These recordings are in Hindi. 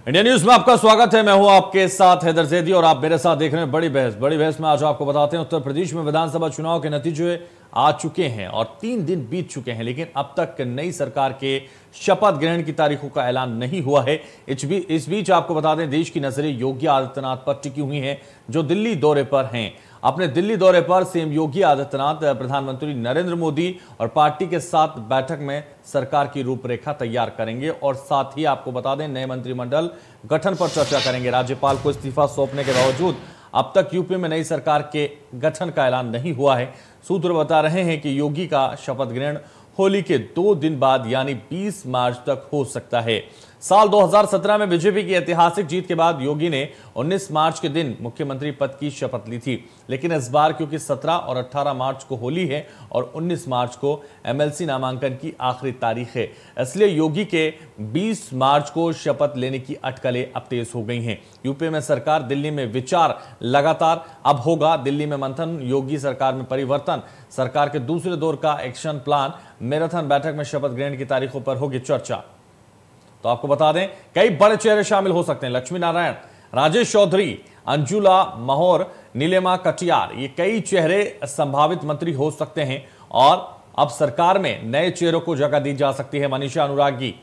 इंडिया न्यूज में आपका स्वागत है। मैं हूं आपके साथ हैदर जैदी और आप मेरे साथ देख रहे हैं बड़ी बहस में आज आपको बताते हैं उत्तर प्रदेश में विधानसभा चुनाव के नतीजे आ चुके हैं और 3 दिन बीत चुके हैं, लेकिन अब तक नई सरकार के शपथ ग्रहण की तारीखों का ऐलान नहीं हुआ है। इस बीच आपको बता दें देश की नजरें योगी आदित्यनाथ पर टिकी हुई हैं, जो दिल्ली दौरे पर हैं। अपने दिल्ली दौरे पर सीएम योगी आदित्यनाथ प्रधानमंत्री नरेंद्र मोदी और पार्टी के साथ बैठक में सरकार की रूपरेखा तैयार करेंगे और साथ ही आपको बता दें नए मंत्रिमंडल गठन पर चर्चा करेंगे। राज्यपाल को इस्तीफा सौंपने के बावजूद अब तक यूपी में नई सरकार के गठन का ऐलान नहीं हुआ है। सूत्र बता रहे हैं कि योगी का शपथ ग्रहण होली के 2 दिन बाद यानी 20 मार्च तक हो सकता है। साल 2017 में बीजेपी की ऐतिहासिक जीत के बाद योगी ने 19 मार्च के दिन मुख्यमंत्री पद की शपथ ली थी, लेकिन इस बार क्योंकि 17 और 18 मार्च को होली है और 19 मार्च को एमएलसी नामांकन की आखिरी तारीख है, इसलिए योगी के 20 मार्च को शपथ लेने की अटकलें अब तेज हो गई हैं। यूपी में सरकार, दिल्ली में विचार लगातार अब होगा। दिल्ली में मंथन, योगी सरकार में परिवर्तन, सरकार के दूसरे दौर का एक्शन प्लान, मैराथन बैठक में शपथ ग्रहण की तारीखों पर होगी चर्चा। तो आपको बता दें कई बड़े चेहरे शामिल हो सकते हैं। लक्ष्मी नारायण, राजेश चौधरी, अंजुला महोर, नीलिमा कटियार, ये कई चेहरे संभावित मंत्री हो सकते हैं और अब सरकार में नए चेहरों को जगह दी जा सकती है। मनीषा अनुरागी,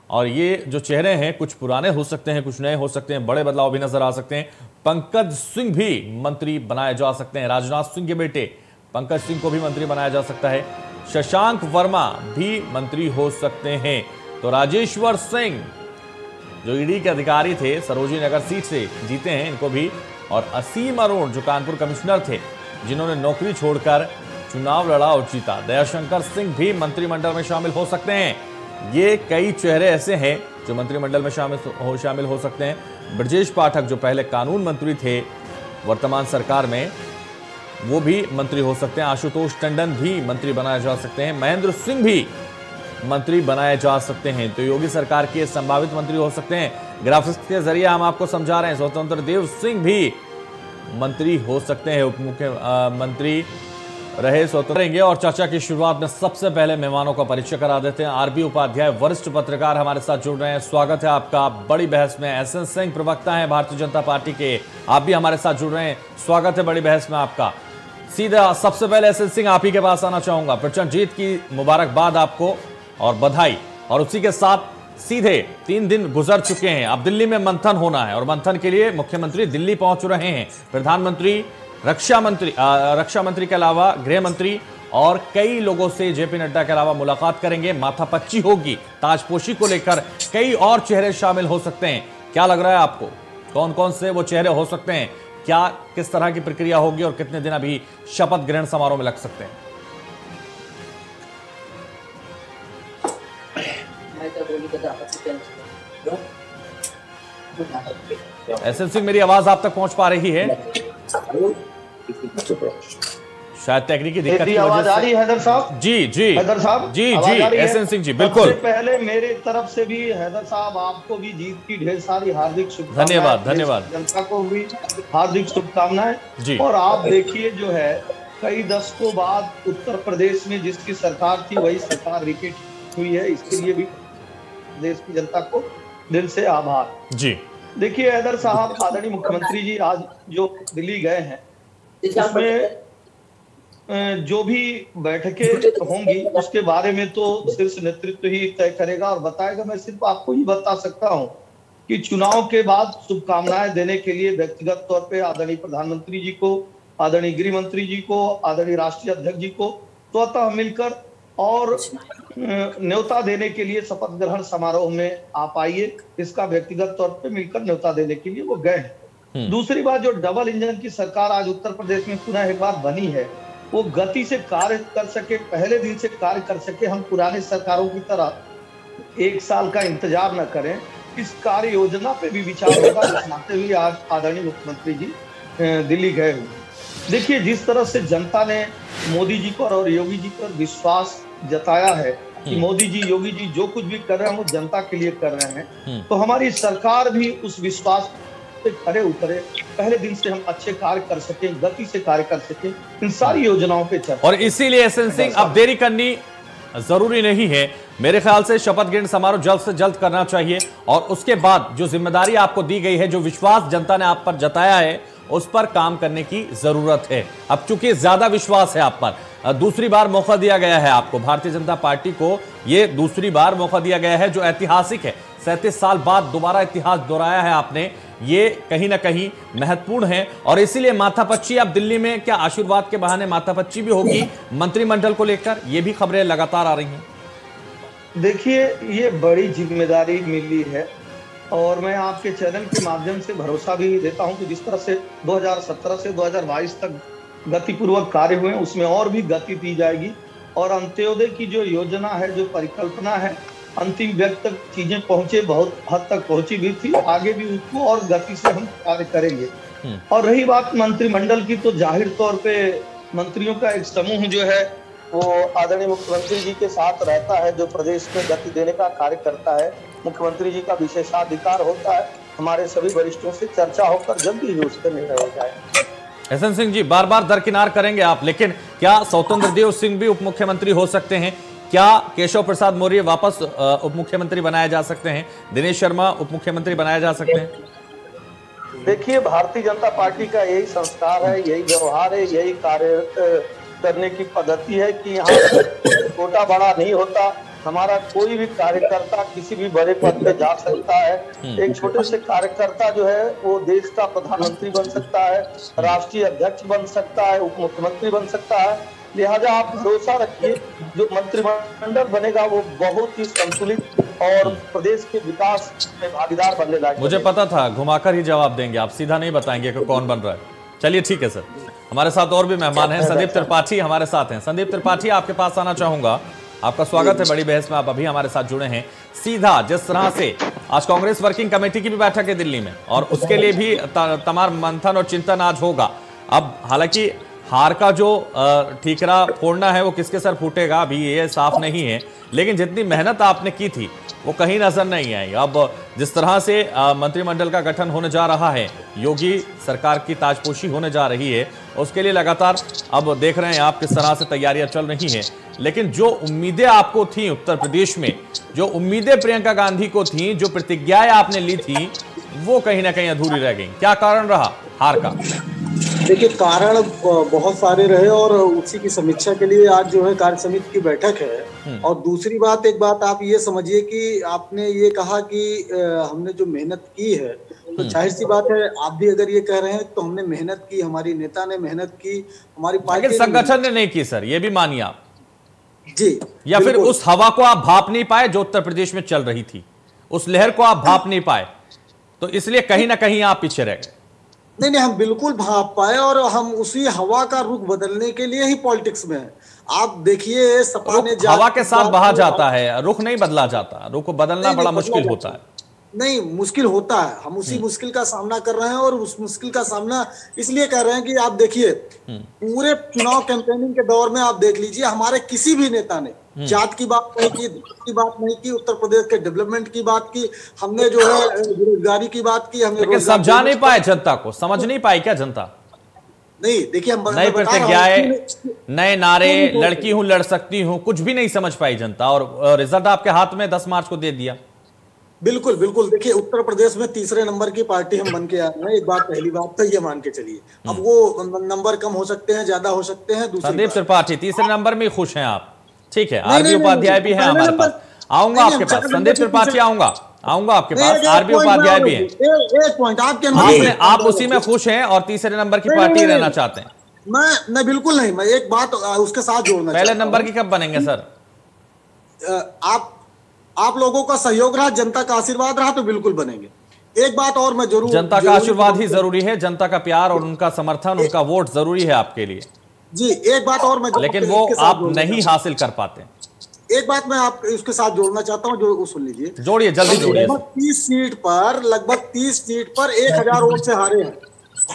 और ये जो चेहरे हैं कुछ पुराने हो सकते हैं, कुछ नए हो सकते हैं, बड़े बदलाव भी नजर आ सकते हैं। पंकज सिंह भी मंत्री बनाए जा सकते हैं। राजनाथ सिंह के बेटे पंकज सिंह को भी मंत्री बनाया जा सकता है। शशांक वर्मा भी मंत्री हो सकते हैं। तो राजेश्वर सिंह जो ईडी के अधिकारी थे, सरोजिनी नगर सीट से जीते हैं, इनको भी, और असीम अरुण जो कानपुर कमिश्नर थे, जिन्होंने नौकरी छोड़कर चुनाव लड़ा और जीता, दयाशंकर सिंह भी मंत्रिमंडल में शामिल हो सकते हैं। ये कई चेहरे ऐसे हैं जो मंत्रिमंडल में शामिल हो सकते हैं। ब्रजेश पाठक जो पहले कानून मंत्री थे वर्तमान सरकार में, वो भी मंत्री हो सकते हैं। आशुतोष टंडन भी मंत्री बनाए जा सकते हैं। महेंद्र सिंह भी मंत्री बनाए जा सकते हैं। तो योगी सरकार के संभावित मंत्री हो सकते हैं। ग्राफिक्स के जरिए हम आपको समझा रहे हैं। स्वतंत्र देव सिंह भी मंत्री हो सकते हैं, उप मुख्यमंत्री रहे स्वतंत्र रहेंगे। और चर्चा की शुरुआत में सबसे पहले मेहमानों का परिचय करा देते हैं। आरबी उपाध्याय वरिष्ठ पत्रकार हमारे साथ जुड़ रहे हैं, स्वागत है आपका बड़ी बहस में। एसएन सिंह प्रवक्ता हैं भारतीय जनता पार्टी के, आप भी हमारे साथ जुड़ रहे हैं, स्वागत है बड़ी बहस में आपका। सीधा सबसे पहले एसएन सिंह आप ही के पास आना चाहूंगा। प्रचंड जीत की मुबारकबाद आपको और बधाई। और उसी के साथ सीधे 3 दिन गुजर चुके हैं, अब दिल्ली में मंथन होना है और मंथन के लिए मुख्यमंत्री दिल्ली पहुंच रहे हैं। प्रधानमंत्री, रक्षा मंत्री के अलावा गृह मंत्री और कई लोगों से जेपी नड्डा के अलावा मुलाकात करेंगे। माथापच्ची होगी, ताजपोशी को लेकर कई और चेहरे शामिल हो सकते हैं। क्या लग रहा है आपको, कौन कौन से वो चेहरे हो सकते हैं? क्या किस तरह की प्रक्रिया होगी और कितने दिन अभी शपथ ग्रहण समारोह में लग सकते हैं? एसएन सिंह, मेरी आवाज आप तक पहुंच पा रही है? शायद तकनीकी दिक्कत की आवाज आ रही है हैदर साहब? जी हैदर साहब, जी एसएन सिंह जी, बिल्कुल। सबसे पहले मेरे तरफ से भी हैदर साहब आपको भी जीत की ढेर सारी हार्दिक शुभकामनाएं। धन्यवाद। जनता को भी हार्दिक शुभकामनाएं। और आप देखिए जो है कई दशकों बाद उत्तर प्रदेश में जिसकी सरकार थी वही सरकार रिपीट हुई है, इसके लिए भी देश की जनता को दिल से आभार जी। देखिए हैदर साहब, आदरणीय मुख्यमंत्री जी आज जो दिल्ली गए हैं, इसमें जो भी बैठकें होंगी उसके बारे में तो शीर्ष नेतृत्व ही तय करेगा और बताएगा। मैं सिर्फ आपको ही बता सकता हूं कि चुनाव के बाद शुभकामनाएं देने के लिए व्यक्तिगत तौर पे आदरणीय प्रधानमंत्री जी को, आदरणीय गृह मंत्री जी को, आदरणीय राष्ट्रीय अध्यक्ष जी को स्वतः मिलकर और न्योता देने के लिए शपथ ग्रहण समारोह में आप आइए, इसका व्यक्तिगत तौर पे मिलकर न्योता देने के लिए वो गए हैं। दूसरी बात, जो डबल इंजन की सरकार आज उत्तर प्रदेश में पुनः एक बार बनी है, वो गति से कार्य कर सके, पहले दिन से कार्य कर सके। हम पुरानी सरकारों की तरह 1 साल का इंतजार न करें, इस कार्य योजना पे भी विचार होगा। इस नाते हुए आज आदरणीय मुख्यमंत्री जी दिल्ली गए हुए। देखिए जिस तरह से जनता ने मोदी जी पर और योगी जी पर विश्वास जताया है कि मोदी जी, योगी जी जो कुछ भी कर रहे हैं वो जनता के लिए कर रहे हैं, तो हमारी सरकार भी उस विश्वास पे खरे उतरे, पहले दिन से हम अच्छे कार्य कर सके, गति से कार्य कर सके, इन सारी योजनाओं पे चर्चा। और इसीलिए एसएन सिंह अब देरी करनी जरूरी नहीं है। मेरे ख्याल से शपथ ग्रहण समारोह जल्द से जल्द करना चाहिए और उसके बाद जो जिम्मेदारी आपको दी गई है, जो विश्वास जनता ने आप पर जताया है, उस पर काम करने की जरूरत है। अब चूंकि ज्यादा विश्वास है आप पर, दूसरी बार मौका दिया गया है आपको, भारतीय जनता पार्टी को यह दूसरी बार मौका दिया गया है जो ऐतिहासिक है। 37 साल बाद दोबारा इतिहास दोहराया है आपने, ये कहीं ना कहीं महत्वपूर्ण है। और इसीलिए माथापच्ची अब दिल्ली में क्या आशीर्वाद के बहाने माथापच्ची भी होगी मंत्रिमंडल को लेकर, ये भी खबरें लगातार आ रही हैं। देखिए, ये बड़ी जिम्मेदारी मिली है और मैं आपके चैनल के माध्यम से भरोसा भी देता हूं कि जिस तरह से 2017 से 2022 तक गतिपूर्वक कार्य हुए, उसमें और भी गति दी जाएगी और अंत्योदय की जो योजना है, जो परिकल्पना है, अंतिम व्यक्ति तक चीजें पहुंचे, बहुत हद तक पहुंची भी थी, आगे भी उसको और गति से हम कार्य करेंगे। और रही बात मंत्रिमंडल की, तो जाहिर तौर पे मंत्रियों का एक समूह जो है वो आदरणीय मुख्यमंत्री जी के साथ रहता है, जो प्रदेश में गति देने का कार्य करता है। मुख्यमंत्री जी का विशेषाधिकार होता है, हमारे सभी वरिष्ठों से चर्चा होकर जल्दी ही उस पर निर्णय हो जाए। एसएन सिंह जी, बार बार दरकिनार करेंगे आप, लेकिन क्या स्वतंत्र देव सिंह भी उप मुख्यमंत्री हो सकते हैं? क्या केशव प्रसाद मौर्य वापस उप मुख्यमंत्री बनाए जा सकते हैं? दिनेश शर्मा उप मुख्यमंत्री बनाए जा सकते हैं? देखिए, भारतीय जनता पार्टी का यही संस्कार है, यही व्यवहार है, यही कार्य करने की पद्धति है कि यहाँ छोटा बड़ा नहीं होता। हमारा कोई भी कार्यकर्ता किसी भी बड़े पद पे जा सकता है। एक छोटे से कार्यकर्ता जो है वो देश का प्रधानमंत्री बन सकता है, राष्ट्रीय अध्यक्ष बन सकता है, उप मुख्यमंत्री बन सकता है। लिहाजा आप भरोसा रखिए, जो मंत्रिमंडल बनेगा वो बहुत ही संतुलित और प्रदेश के विकास में भागीदार बनने लायक। मुझे पता था घुमाकर ही जवाब देंगे आप, सीधा नहीं बताएंगे कि कौन बन रहा है। चलिए ठीक है सर, हमारे साथ और भी मेहमान हैं। संदीप त्रिपाठी हमारे साथ हैं। संदीप त्रिपाठी, आपके पास आना चाहूंगा। आपका स्वागत है बड़ी बहस में, आप अभी हमारे साथ जुड़े हैं। सीधा जिस तरह से आज कांग्रेस वर्किंग कमेटी की भी बैठक है दिल्ली में और उसके लिए भी तमाम मंथन और चिंतन आज होगा। अब हालांकि हार का जो ठीकरा फोड़ना है वो किसके सर फूटेगा अभी ये साफ नहीं है, लेकिन जितनी मेहनत आपने की थी वो कहीं नजर नहीं आई। अब जिस तरह से मंत्रिमंडल का गठन होने जा रहा है, योगी सरकार की ताजपोशी होने जा रही है, उसके लिए लगातार अब देख रहे हैं आप किस तरह से तैयारियां चल रही हैं। लेकिन जो उम्मीदें आपको थी उत्तर प्रदेश में, जो उम्मीदें प्रियंका गांधी को थी, जो प्रतिज्ञाएं आपने ली थी, वो कहीं ना कहीं अधूरी रह गई। क्या कारण रहा हार का? देखिए, कारण बहुत सारे रहे और उसी की समीक्षा के लिए आज जो है कार्य समिति की बैठक है। और दूसरी बात, एक बात आप ये समझिए कि आपने ये कहा कि हमने जो मेहनत की है, तो जाहिर सी बात है आप भी अगर ये कह रहे हैं तो हमने मेहनत की, हमारी नेता ने मेहनत की, हमारी पार्टी, संगठन ने नहीं की सर, ये भी मानिए आप जी, या फिर उस हवा को आप भाप नहीं पाए जो उत्तर प्रदेश में चल रही थी, उस लहर को आप भाप नहीं पाए, तो इसलिए कहीं ना कहीं आप पीछे रह गए। नहीं, हम बिल्कुल भाप पाए और हम उसी हवा का रुख बदलने के लिए ही पॉलिटिक्स में है। आप देखिए, सपा ने हवा के साथ बहा जाता है, रुख नहीं बदला जाता, रुख बदलना बड़ा मुश्किल होता है। नहीं, मुश्किल होता है, हम उसी मुश्किल का सामना कर रहे हैं और उस मुश्किल का सामना इसलिए कर रहे हैं कि आप देखिए, पूरे चुनाव कैंपेनिंग के दौर में आप देख लीजिए, हमारे किसी भी नेता ने जात की बात नहीं की, धर्म की बात नहीं की, उत्तर प्रदेश के डेवलपमेंट की बात की, हमने जो है बेरोजगारी की बात की, हमने समझा नहीं पाए जनता को, समझ नहीं पाई क्या जनता? नहीं, देखिए, हम नए प्रतिज्ञाएं, नए नारे, लड़की हूं लड़ सकती हूं, कुछ भी नहीं समझ पाई जनता और रिजल्ट आपके हाथ में 10 मार्च को दे दिया। बिल्कुल बिल्कुल। देखिए, उत्तर प्रदेश में तीसरे नंबर की पार्टी हम बन के आ रहे हैं, एक बात, पहली बात तो ये मान के चलिए। अब वो नंबर कम हो सकते हैं, ज्यादा हो सकते हैं। संदीप त्रिपाठी, तीसरे नंबर में खुश हैं आप? ठीक है, आरबी उपाध्याय भी है हमारे पास, आऊंगा आपके पास। संदीप त्रिपाठी, आऊंगा आपके पास। आरबी उपाध्याय भी है। एक पॉइंट, आप उसी में खुश हैं और तीसरे नंबर की पार्टी रहना चाहते हैं? मैं बिल्कुल नहीं, मैं एक बात उसके साथ जोड़ना, पहले नंबर की कब बनेंगे सर? आप लोगों का सहयोग रहा, जनता का आशीर्वाद रहा तो बिल्कुल बनेंगे। एक बात और मैं जरूर, जनता का आशीर्वाद ही जरूरी है, जनता का प्यार और उनका समर्थन, उनका वोट जरूरी है आपके लिए जी। एक बात और मैं, लेकिन वो आप नहीं हासिल कर पाते। एक बात मैं आप इसके साथ जोड़ना चाहता हूं, जो सुन लीजिए, जोड़िए, जल्दी जोड़िए। लगभग 30 सीट पर 1000 वोट से हारे हैं।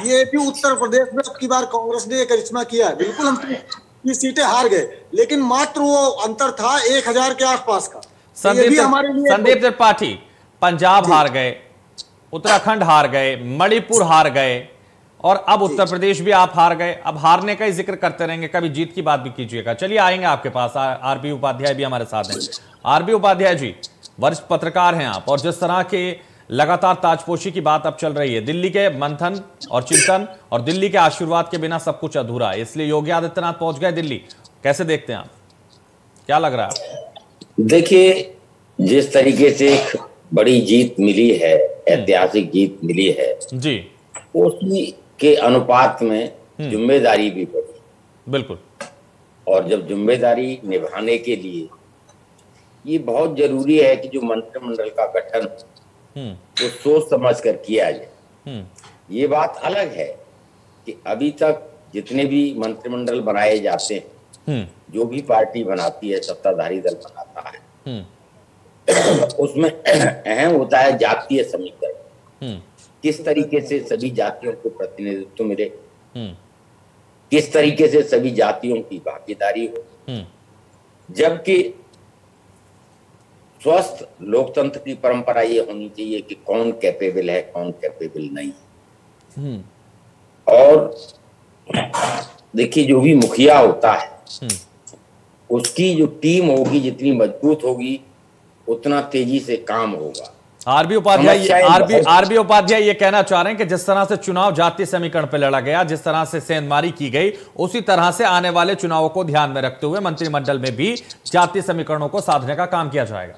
ये भी उत्तर प्रदेश में अब की बार कांग्रेस ने करिश्मा किया है। बिल्कुल हम 30 सीटें हार गए, लेकिन मात्र वो अंतर था 1000 के आसपास का। संदीप त्रिपाठी, पंजाब हार गए, उत्तराखंड हार गए, मणिपुर हार गए, और अब उत्तर प्रदेश भी आप हार गए, अब हारने का ही जिक्र करते रहेंगे, कभी जीत की बात भी कीजिएगा। चलिए आएंगे आपके पास, आरबी उपाध्याय भी हमारे साथ हैं। आरबी उपाध्याय जी, वरिष्ठ पत्रकार हैं आप, और जिस तरह के लगातार ताजपोशी की बात अब चल रही है, दिल्ली के मंथन और चिंतन और दिल्ली के आशीर्वाद के बिना सब कुछ अधूरा है, इसलिए योगी आदित्यनाथ पहुंच गए दिल्ली, कैसे देखते हैं आप, क्या लग रहा है? देखिए, जिस तरीके से एक बड़ी जीत मिली है, ऐतिहासिक जीत मिली है जी, उसी के अनुपात में जिम्मेदारी भी बढ़ी। बिल्कुल। और जब जिम्मेदारी निभाने के लिए ये बहुत जरूरी है कि जो मंत्रिमंडल का गठन वो सोच समझ कर किया जाए। ये बात अलग है कि अभी तक जितने भी मंत्रिमंडल बनाए जाते हैं, जो भी पार्टी बनाती है, सत्ताधारी दल बनाता है, उसमें अहम होता है जातीय समीकरण, किस तरीके से सभी जातियों को प्रतिनिधित्व मिले, किस तरीके से सभी जातियों की भागीदारी हो, जबकि स्वस्थ लोकतंत्र की परंपरा ये होनी चाहिए कि कौन कैपेबल है, कौन कैपेबल नहीं। और देखिए, जो भी मुखिया होता है उसकी जो टीम होगी जितनी मजबूत होगी उतना तेजी से काम होगा। आरबी उपाध्याय ये कहना चाह रहे हैं कि जिस तरह से चुनाव जातीय समीकरण पर लड़ा गया, जिस तरह से सेंधमारी की गई, उसी तरह से आने वाले चुनावों को ध्यान में रखते हुए मंत्रिमंडल में भी जातीय समीकरणों को साधने का काम किया जाएगा।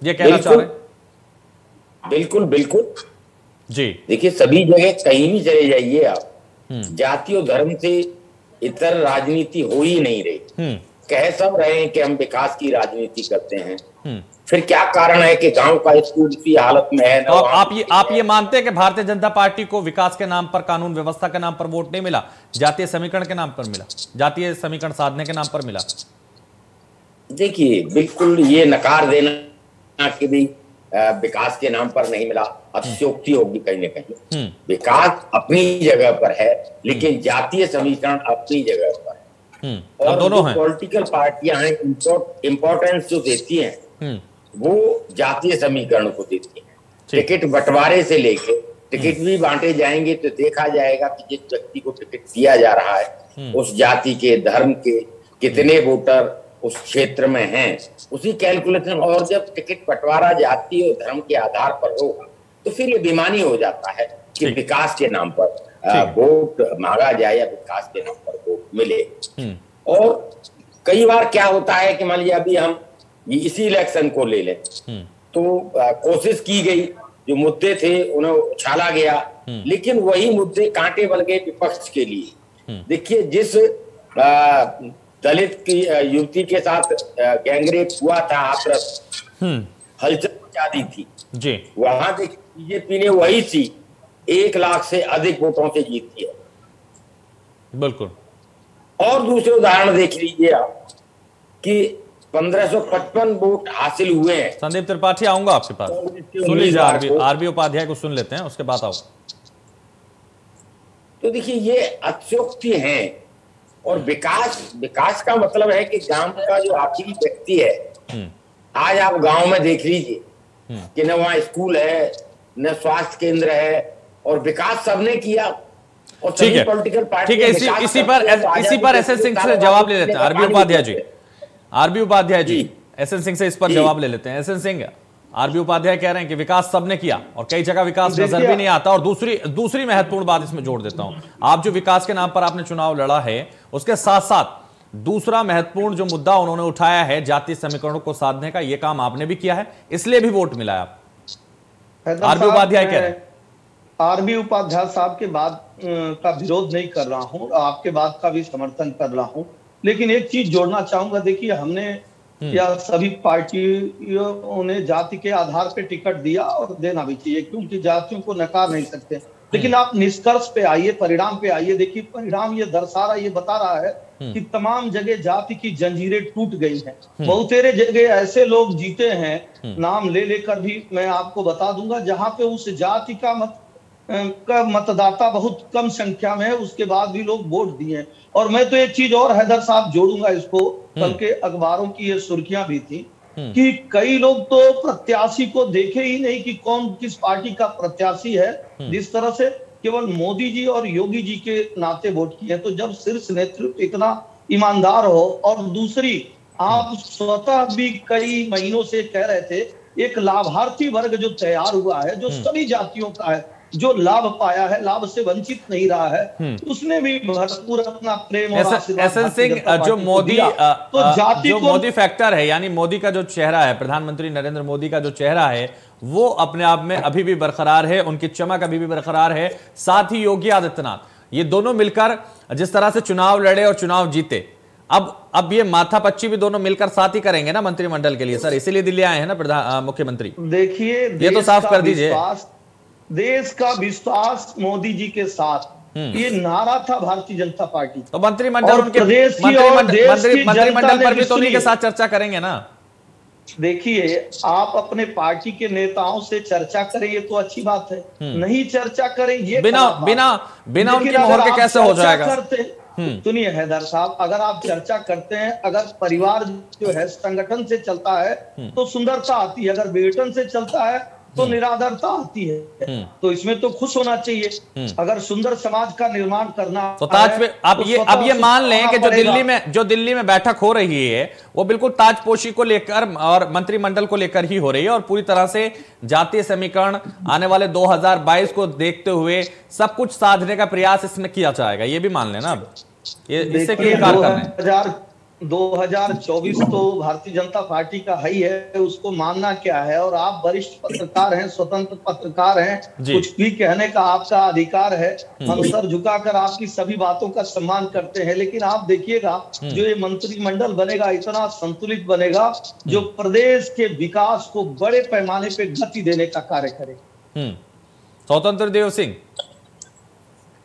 ये कहना चाह रहे हैं? बिल्कुल बिल्कुल जी। देखिए, सभी जगह कहीं भी चले जाइए आप, जाति और धर्म से इतर राजनीति हो ही नहीं रही। कह सब रहे हैं कि हम विकास की राजनीति करते हैं, फिर क्या कारण है कि गांव का स्कूल की हालत में है। तो आप ये मानते हैं कि भारतीय जनता पार्टी को विकास के नाम पर, कानून व्यवस्था के नाम पर वोट नहीं मिला, जातीय समीकरण के नाम पर मिला, जातीय समीकरण साधने के नाम पर मिला? देखिए, बिल्कुल ये नकार देना कि भी विकास के नाम पर नहीं मिला, अतिशयोक्ति होगी कहीं ना कहीं। विकास अपनी जगह पर है, लेकिन जातीय समीकरण अपनी जगह पर है। और दोनों पॉलिटिकल पार्टियां हैं, इंपॉर्टेंस जो देती हैं वो जातीय समीकरण को देती हैं। टिकट बंटवारे से लेके टिकट भी बांटे जाएंगे तो देखा जाएगा कि जिस व्यक्ति को टिकट दिया जा रहा है उस जाति के, धर्म के कितने वोटर उस क्षेत्र में हैं, उसी कैलकुलेशन। और जब टिकट बंटवारा जाति और धर्म के आधार पर होगा तो फिर ये बेईमानी हो जाता है कि विकास के नाम पर वोट मांगा जाए या विकास के नाम पर वोट मिले। और कई बार क्या होता है कि मान लीजिए अभी हम इसी इलेक्शन को ले लें तो कोशिश की गई, जो मुद्दे थे उन्हें उछाला गया, लेकिन वही मुद्दे कांटे बन गए विपक्ष के लिए। देखिए, जिस दलित की युवती के साथ गैंगरेप हुआ था, हाथरस, हलचल मचा दी थी जी, वहां देखिए बीजेपी ने वही सीट 1 लाख से अधिक वोटों से जीती है। बिल्कुल। और दूसरे उदाहरण देख लीजिए आप कि 1555 वोट हासिल हुए हैं। संदीप त्रिपाठी, आऊंगा आपके पास, सुन लीजिए, आरबी उपाध्याय को सुन लेते हैं, उसके बाद आओ। तो देखिए, ये अतिशयोक्ति है। और विकास का मतलब है कि गांव का जो आखिरी व्यक्ति है, आज आप गांव में देख लीजिए कि न वहाँ स्कूल है, न स्वास्थ्य केंद्र है, और विकास सबने किया। और ठीक है, पॉलिटिकल पार्टी, ठीक है, इसी पर एस एन सिंह से जवाब ले लेते हैं। RB Upadhyay ji, S N Singh से इस पर जवाब ले लेते हैं। S N Singh, RB Upadhyay कह रहे हैं कि विकास सबने किया और कई जगह विकास नजर भी नहीं आता। और दूसरी महत्वपूर्ण बात इसमें जोड़ देता हूं, आप जो विकास के नाम पर आपने चुनाव लड़ा है, उसके साथ साथ दूसरा महत्वपूर्ण जो मुद्दा उन्होंने उठाया है जातीय समीकरणों को साधने का, यह काम आपने भी किया है, इसलिए भी वोट मिला है आप। आरबी उपाध्याय कह रहे हैं। आरबी उपाध्याय साहब के बात का विरोध नहीं कर रहा हूं, आपके बात का भी समर्थन कर रहा हूं, लेकिन एक चीज जोड़ना चाहूंगा। देखिए, हमने या सभी पार्टियों ने जाति के आधार पर टिकट दिया और देना भी चाहिए, क्योंकि जातियों को नकार नहीं सकते। लेकिन आप निष्कर्ष पे आइए, परिणाम पे आइए। देखिए, परिणाम ये दर्शा रहा, ये बता रहा है कि तमाम जगह जाति की जंजीरें टूट गई हैं। बहुतेरे जगह ऐसे लोग जीते हैं, नाम ले लेकर भी मैं आपको बता दूंगा, जहां पे उस जाति का मतदाता बहुत कम संख्या में है, उसके बाद भी लोग वोट दिए। और मैं तो एक चीज और हैदर साहब जोड़ूंगा इसको, कल के अखबारों की ये सुर्खियां भी थी कि कई लोग तो प्रत्याशी को देखे ही नहीं कि कौन किस पार्टी का प्रत्याशी है। जिस तरह से केवल मोदी जी और योगी जी के नाते वोट किए, तो जब शीर्ष नेतृत्व इतना ईमानदार हो, और दूसरी आप स्वतः भी कई महीनों से कह रहे थे एक लाभार्थी वर्ग जो तैयार हुआ है, जो सभी जातियों का है, जो लाभ पाया है, लाभ से वंचित नहीं रहा है, उसने भी भरपूर अपना प्रेम और एसएन सिंह, जो मोदी तो जाति जो मोदी फैक्टर है, यानी मोदी का जो चेहरा है, प्रधानमंत्री नरेंद्र मोदी का जो चेहरा है, वो अपने आप में अभी भी बरकरार है, उनकी चमक अभी भी बरकरार है। साथ ही योगी आदित्यनाथ, ये दोनों मिलकर जिस तरह से चुनाव लड़े और चुनाव जीते, अब ये माथापच्ची भी दोनों मिलकर साथ ही करेंगे ना मंत्रिमंडल के लिए सर, इसीलिए दिल्ली आए हैं ना मुख्यमंत्री। देखिए, ये तो साफ कर दीजिए। देश का विश्वास मोदी जी के साथ, ये नारा था भारतीय जनता पार्टी। तो मंत्रिमंडल मंत्रिमंडल पर भी तो उन्हीं के साथ चर्चा करेंगे ना। देखिए, आप अपने पार्टी के नेताओं से चर्चा करें, ये तो अच्छी बात है। नहीं चर्चा करें, ये बिना उनकी मोहर के कैसे हो जाएगा। सुनिए हैदर साहब, अगर आप चर्चा करते हैं, अगर परिवार जो है संगठन से चलता है तो सुंदरता आती है, अगर विघटन से चलता है तो निरादरता आती है। तो इसमें तो खुश होना चाहिए। अगर सुंदर समाज का निर्माण करना तो ताज पे अब ये मान लें कि जो दिल्ली में बैठक हो रही है वो बिल्कुल ताजपोशी को लेकर और मंत्रिमंडल को लेकर ही हो रही है, और पूरी तरह से जातीय समीकरण आने वाले 2022 को देखते हुए सब कुछ साधने का प्रयास इसमें किया जाएगा, ये भी मान लेना। अब ये इससे क्यों इनकार कर रहे हैं? 2024 तो भारतीय जनता पार्टी का ही है, उसको मानना क्या है। और आप वरिष्ठ पत्रकार हैं, स्वतंत्र पत्रकार हैं, कुछ भी कहने का आपका अधिकार है। हम सर झुकाकर आपकी सभी बातों का सम्मान करते हैं, लेकिन आप देखिएगा जो ये मंत्रिमंडल बनेगा इतना संतुलित बनेगा जो प्रदेश के विकास को बड़े पैमाने पे गति देने का कार्य करे। स्वतंत्र देव सिंह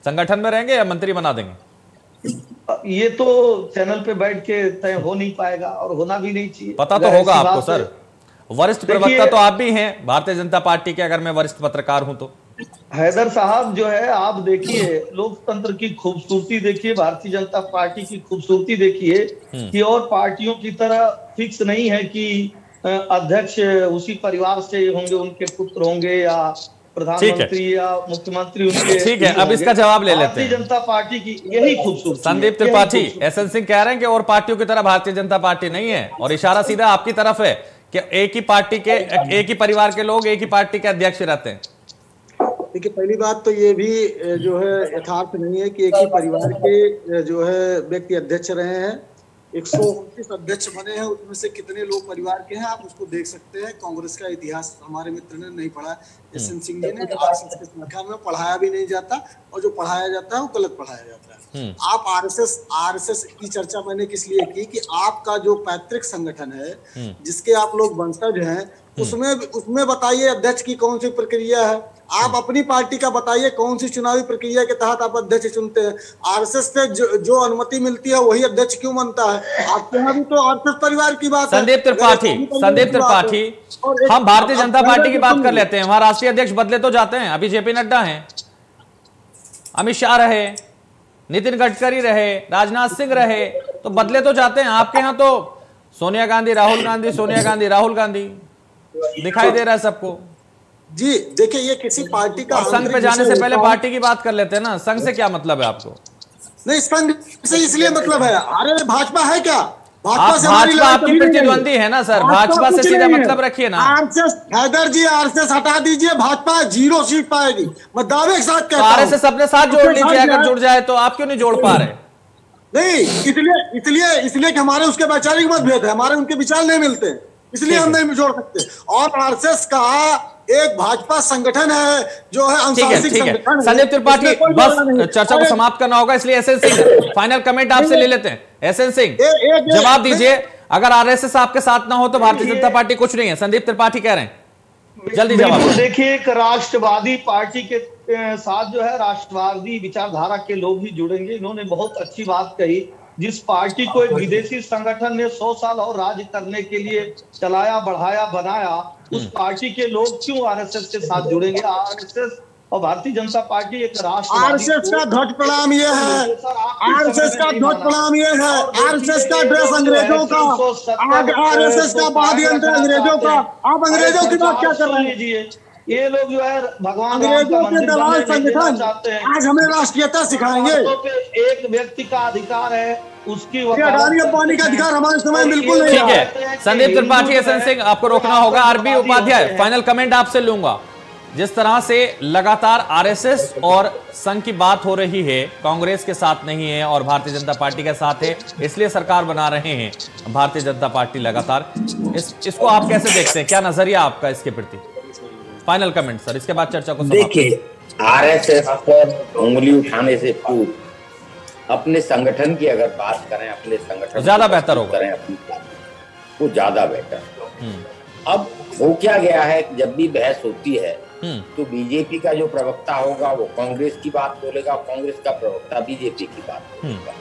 संगठन में रहेंगे या मंत्री बना देंगे? ये तो चैनल पे बैठ के तय हो नहीं पाएगा और होना भी नहीं चाहिए। पता तो होगा आपको सर, वरिष्ठ प्रवक्ता तो आप भी हैं भारतीय जनता पार्टी के, अगर मैं वरिष्ठ पत्रकार हूं तो। हैदर साहब जो है, आप देखिए लोकतंत्र की खूबसूरती देखिए, भारतीय जनता पार्टी की खूबसूरती देखिए कि और पार्टियों की तरह फिक्स नहीं है कि अध्यक्ष उसी परिवार से होंगे, उनके पुत्र होंगे या प्रधानमंत्री या मुख्यमंत्री उनके। ठीक है, अब इसका जवाब ले लेते हैं। भारतीय जनता पार्टी की यही खूबसूरती। संदीप त्रिपाठी, एसएन सिंह कह रहे हैं कि और पार्टियों की तरह भारतीय जनता पार्टी नहीं है, और इशारा सीधा आपकी तरफ है कि एक ही पार्टी के, एक ही परिवार के लोग एक ही पार्टी के अध्यक्ष रहते हैं। देखिए, पहली बात तो ये भी जो है यथार्थ नहीं है कि एक ही परिवार के जो है व्यक्ति अध्यक्ष रहे हैं। 129 अध्यक्ष बने हैं, उसमें से कितने लोग परिवार के हैं आप उसको देख सकते हैं। कांग्रेस का इतिहास हमारे मित्र ने नहीं पढ़ा, एसएन सिंह जी ने, आरएसएस के शाखा में पढ़ाया भी नहीं जाता, और जो पढ़ाया जाता है वो गलत पढ़ाया जाता है। आप आरएसएस की चर्चा मैंने किस लिए की कि आपका जो पैतृक संगठन है जिसके आप लोग वंशज हैं, उसमें बताइए अध्यक्ष की कौन सी प्रक्रिया है। आप अपनी पार्टी का बताइए कौन सी चुनावी प्रक्रिया के तहत आप अध्यक्ष चुनते हैं। आरएसएस से जो अनुमति मिलती है वही अध्यक्ष क्यों बनता है? आपके यहाँ भी तो आरएसएस परिवार की बात है। संदीप त्रिपाठी, हम भारतीय जनता पार्टी की बात कर लेते हैं। वहां राष्ट्रीय अध्यक्ष बदले तो जाते हैं, अभी जेपी नड्डा हैं, अमित शाह रहे, नितिन गडकरी रहे, राजनाथ सिंह रहे, तो बदले तो जाते हैं। आपके यहाँ तो सोनिया गांधी राहुल गांधी दिखाई दे रहा है सबको। जी देखिए, ये किसी पार्टी का संघ पे जाने से पहले पार्टी की बात कर लेते हैं ना। संघ से क्या मतलब है आपको? नहीं, संघ से इसलिए मतलब है, अरे भाजपा है क्या? भाजपा आपकी प्रतिद्वंदी है ना सर, भाजपा से सीधा मतलब रखिए ना। आरएसएस, हैदर जी आरएसएस हटा दीजिए, भाजपा 0 सीट पाएगी, मैं दावे के साथ कहता हूं। आरएसएस अपने साथ जोड़ लीजिए, अगर जुड़ जाए तो। आप क्यों नहीं जोड़ पा रहे? नहीं, इसलिए कि हमारे उसके वैचारिक मतभेद है, हमारे उनके विचार नहीं मिलते, इसलिए हम नहीं जोड़ सकते। और आरएसएस का एक भाजपा संगठन है जो है अनुशासित संगठन। संदीप त्रिपाठी, बस चर्चा को समाप्त करना होगा, इसलिए एसएन सिंह फाइनल कमेंट आपसे ले लेते हैं। एसएन सिंह जवाब दीजिए, अगर आरएसएस आपके साथ ना हो तो भारतीय जनता पार्टी कुछ नहीं है। संदीप त्रिपाठी कह रहे हैं, जल्दी जवाब। देखिए, एक राष्ट्रवादी पार्टी के साथ जो है राष्ट्रवादी विचारधारा के लोग ही जुड़ेंगे। इन्होंने बहुत अच्छी बात कही, जिस पार्टी को एक विदेशी संगठन ने 100 साल और राज करने के लिए चलाया, बढ़ाया, बनाया, उस पार्टी के लोग क्यों आरएसएस के साथ जुड़ेंगे? आरएसएस और भारतीय जनता पार्टी एक आरएसएस का ध्वज प्रणाम ये है, आरएसएस का ध्वज प्रणाम ये है, आरएसएस का ड्रेस अंग्रेजों का, आरएसएस का वाद्ययंत्र अंग्रेजों का। आप अंग्रेजों की बात क्या कर रहे हैं? ये लोग जो है भगवान अंग्रेजों के दलाल संगठन आज हमें राष्ट्रीयता सिखाएंगे। एक व्यक्ति का अधिकार है, उसकी अडानी अंबानी का अधिकार हमारे समय बिल्कुल नहीं। ठीक है, संदीप त्रिपाठी, एसएन सिंह, आपको रोकना होगा। आरबी उपाध्याय, फाइनल कमेंट आपसे लूंगा। जिस तरह से लगातार आरएसएस और संघ की बात हो रही है, कांग्रेस के साथ नहीं है और भारतीय जनता पार्टी के साथ है, इसलिए सरकार बना रहे हैं भारतीय जनता पार्टी लगातार, इसको आप कैसे देखते हैं? क्या नजरिया आपका इसके प्रति? फाइनल कमेंट सर, इसके बाद चर्चा को देखिए, आरएसएस पर उंगली उठाने से पूर्व अपने संगठन की अगर बात करें, अपने संगठन ज्यादा बेहतर होगा, करें अपनी वो ज्यादा बेहतर। अब हो क्या गया है, जब भी बहस होती है तो बीजेपी का जो प्रवक्ता होगा वो कांग्रेस की बात बोलेगा, कांग्रेस का प्रवक्ता बीजेपी की बात बोलेगा,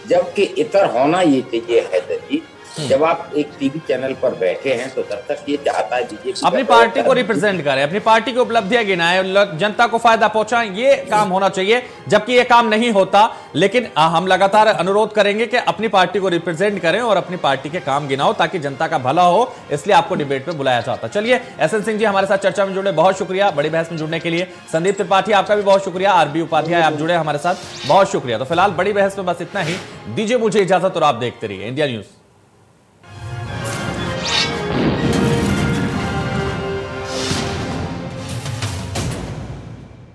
जबकि इतर होना ये चाहिए है जी, जब आप एक टीवी चैनल पर बैठे हैं तो जब तक ये चाहता है बीजेपी अपनी पार्टी को रिप्रेजेंट करें, अपनी पार्टी की उपलब्धियां गिनाएं, जनता को फायदा पहुंचाएं, ये काम होना चाहिए। जबकि ये काम नहीं होता, लेकिन हम लगातार अनुरोध करेंगे कि अपनी पार्टी को रिप्रेजेंट करें और अपनी पार्टी के काम गिनाओ ताकि जनता का भला हो, इसलिए आपको डिबेट में बुलाया जाता। चलिए, एसएन सिंह जी हमारे साथ चर्चा में जुड़े, बहुत शुक्रिया बड़ी बहस में जुड़ने के लिए। संदीप त्रिपाठी, आपका भी बहुत शुक्रिया। आरबी उपाध्याय, आप जुड़े हमारे साथ, बहुत शुक्रिया। तो फिलहाल बड़ी बहस में बस इतना ही, दीजिए मुझे इजाजत और आप देखते रहिए इंडिया न्यूज।